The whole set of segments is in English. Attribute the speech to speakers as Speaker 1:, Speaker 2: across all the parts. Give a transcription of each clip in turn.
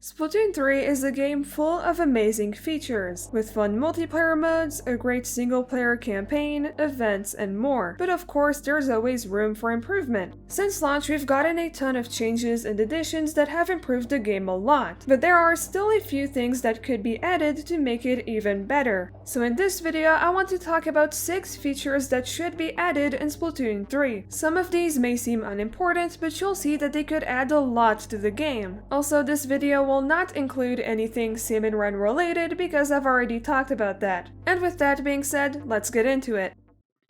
Speaker 1: Splatoon 3 is a game full of amazing features, with fun multiplayer modes, a great single-player campaign, events, and more. But of course, there's always room for improvement. Since launch, we've gotten a ton of changes and additions that have improved the game a lot, but there are still a few things that could be added to make it even better. So in this video, I want to talk about 6 features that should be added in Splatoon 3. Some of these may seem unimportant, but you'll see that they could add a lot to the game. Also, this video will not include anything sim and run related because I've already talked about that. And with that being said, let's get into it.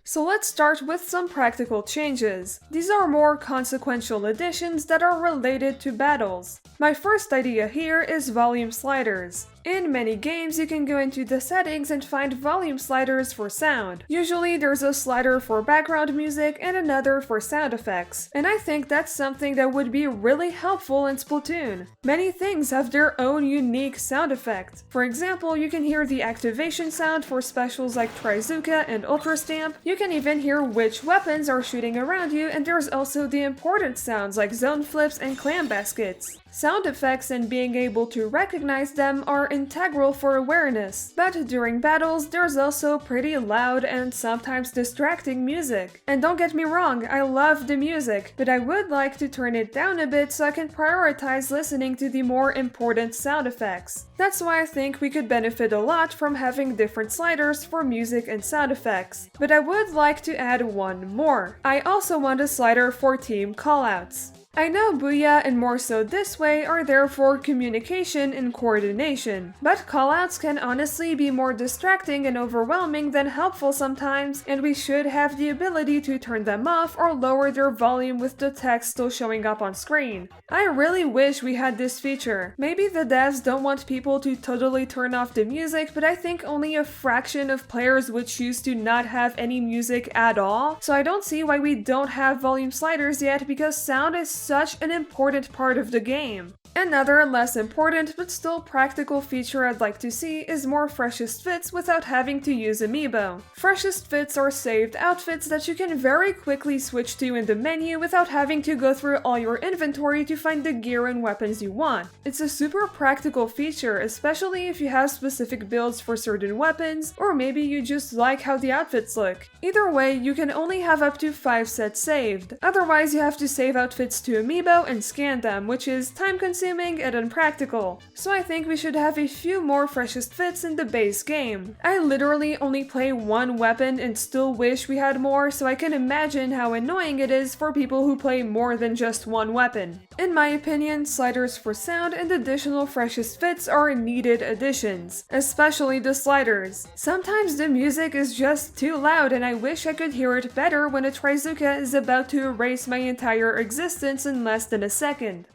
Speaker 1: So let's start with some practical changes. These are more consequential additions that are related to battles. My first idea here is volume sliders. In many games, you can go into the settings and find volume sliders for sound. Usually there's a slider for background music and another for sound effects, and I think that's something that would be really helpful in Splatoon. Many things have their own unique sound effect. For example, you can hear the activation sound for specials like Trizooka and Ultra Stamp. You can even hear which weapons are shooting around you, and there's also the important sounds like zone flips and clam baskets. Sound effects and being able to recognize them are integral for awareness, but during battles there's also pretty loud and sometimes distracting music. And don't get me wrong, I love the music, but I would like to turn it down a bit so I can prioritize listening to the more important sound effects. That's why I think we could benefit a lot from having different sliders for music and sound effects. But I would like to add one more. I also want a slider for team callouts. I know Booyah and More So This Way are there for communication and coordination, but callouts can honestly be more distracting and overwhelming than helpful sometimes, and we should have the ability to turn them off or lower their volume with the text still showing up on screen. I really wish we had this feature. Maybe the devs don't want people to totally turn off the music, but I think only a fraction of players would choose to not have any music at all, so I don't see why we don't have volume sliders yet, because sound is such an important part of the game. Another less important but still practical feature I'd like to see is more freshest fits without having to use amiibo. Freshest fits are saved outfits that you can very quickly switch to in the menu without having to go through all your inventory to find the gear and weapons you want. It's a super practical feature, especially if you have specific builds for certain weapons, or maybe you just like how the outfits look. Either way, you can only have up to 5 sets saved. Otherwise, you have to save outfits to amiibo and scan them, which is time-consuming and unpractical. So I think we should have a few more freshest fits in the base game. I literally only play one weapon and still wish we had more, so I can imagine how annoying it is for people who play more than just one weapon. In my opinion, sliders for sound and additional freshest fits are needed additions, especially the sliders. Sometimes the music is just too loud and I wish I could hear it better when a Trizooka is about to erase my entire existence in less than a second.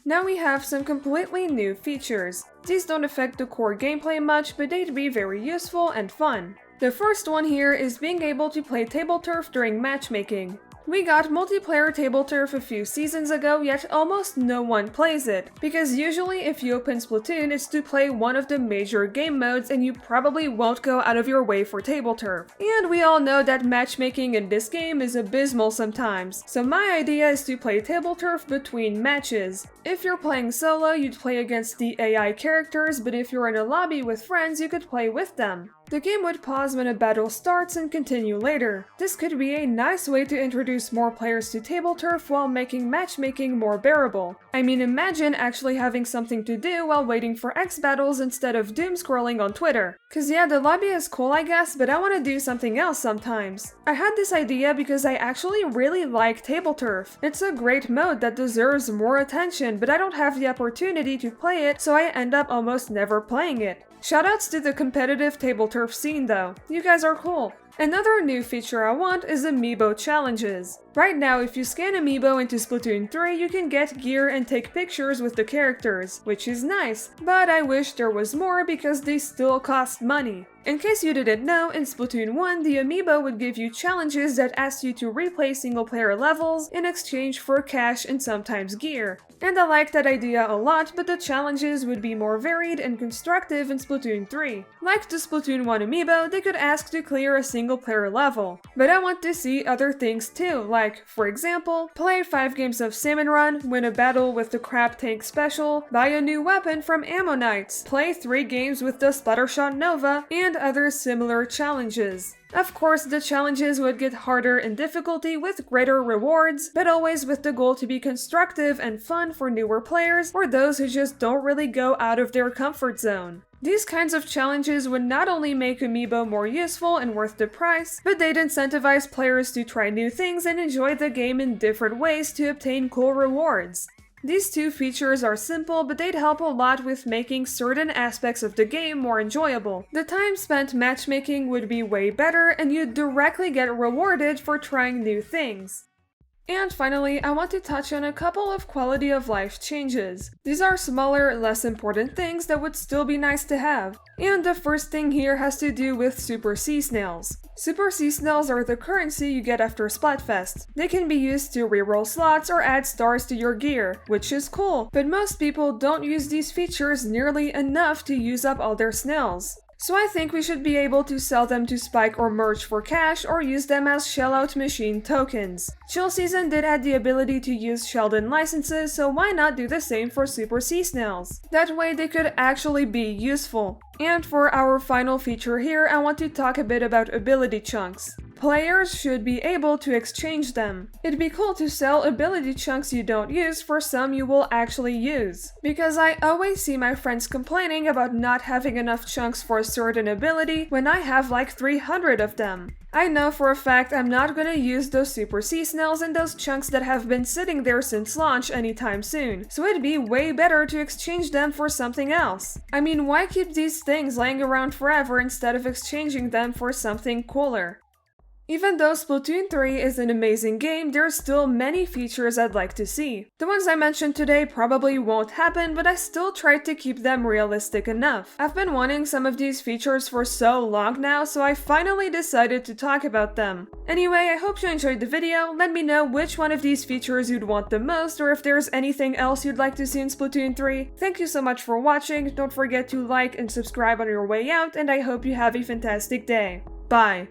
Speaker 1: Now we have some completely new features. These don't affect the core gameplay much, but they'd be very useful and fun. The first one here is being able to play Tableturf during matchmaking. We got multiplayer Tableturf a few seasons ago, yet almost no one plays it, because usually if you open Splatoon it's to play one of the major game modes and you probably won't go out of your way for Tableturf. And we all know that matchmaking in this game is abysmal sometimes, so my idea is to play Tableturf between matches. If you're playing solo, you'd play against the AI characters, but if you're in a lobby with friends, you could play with them. The game would pause when a battle starts and continue later. This could be a nice way to introduce more players to Tableturf while making matchmaking more bearable. I mean, imagine actually having something to do while waiting for X battles instead of doom scrolling on Twitter. Cause yeah, the lobby is cool I guess, but I want to do something else sometimes. I had this idea because I actually really like Tableturf. It's a great mode that deserves more attention, but I don't have the opportunity to play it, so I end up almost never playing it. Shoutouts to the competitive Tableturf scene though, you guys are cool. Another new feature I want is amiibo challenges. Right now, if you scan amiibo into Splatoon 3, you can get gear and take pictures with the characters, which is nice, but I wish there was more because they still cost money. In case you didn't know, in Splatoon 1, the amiibo would give you challenges that asked you to replay single-player levels in exchange for cash and sometimes gear. And I like that idea a lot, but the challenges would be more varied and constructive in Splatoon 3. Like the Splatoon 1 amiibo, they could ask to clear a single single-player level. But I want to see other things too, like, for example, play 5 games of Salmon Run, win a battle with the Crab Tank Special, buy a new weapon from Ammonites, play 3 games with the Splattershot Nova, and other similar challenges. Of course, the challenges would get harder in difficulty with greater rewards, but always with the goal to be constructive and fun for newer players or those who just don't really go out of their comfort zone. These kinds of challenges would not only make Amiibo more useful and worth the price, but they'd incentivize players to try new things and enjoy the game in different ways to obtain cool rewards. These 2 features are simple, but they'd help a lot with making certain aspects of the game more enjoyable. The time spent matchmaking would be way better, and you'd directly get rewarded for trying new things. And finally, I want to touch on a couple of quality of life changes. These are smaller, less important things that would still be nice to have. And the first thing here has to do with Super Sea Snails. Super Sea Snails are the currency you get after Splatfest. They can be used to reroll slots or add stars to your gear, which is cool, but most people don't use these features nearly enough to use up all their snails. So I think we should be able to sell them to Spike or Merch for cash or use them as Shellout Machine tokens. Chill Season did add the ability to use Sheldon licenses, so why not do the same for Super Sea Snails? That way they could actually be useful. And for our final feature here, I want to talk a bit about ability chunks. Players should be able to exchange them. It'd be cool to sell ability chunks you don't use for some you will actually use. Because I always see my friends complaining about not having enough chunks for a certain ability when I have like 300 of them. I know for a fact I'm not gonna use those Super Sea Snails and those chunks that have been sitting there since launch anytime soon, so it'd be way better to exchange them for something else. I mean, why keep these things laying around forever instead of exchanging them for something cooler? Even though Splatoon 3 is an amazing game, there are still many features I'd like to see. The ones I mentioned today probably won't happen, but I still tried to keep them realistic enough. I've been wanting some of these features for so long now, so I finally decided to talk about them. Anyway, I hope you enjoyed the video. Let me know which one of these features you'd want the most, or if there's anything else you'd like to see in Splatoon 3. Thank you so much for watching, don't forget to like and subscribe on your way out, and I hope you have a fantastic day. Bye!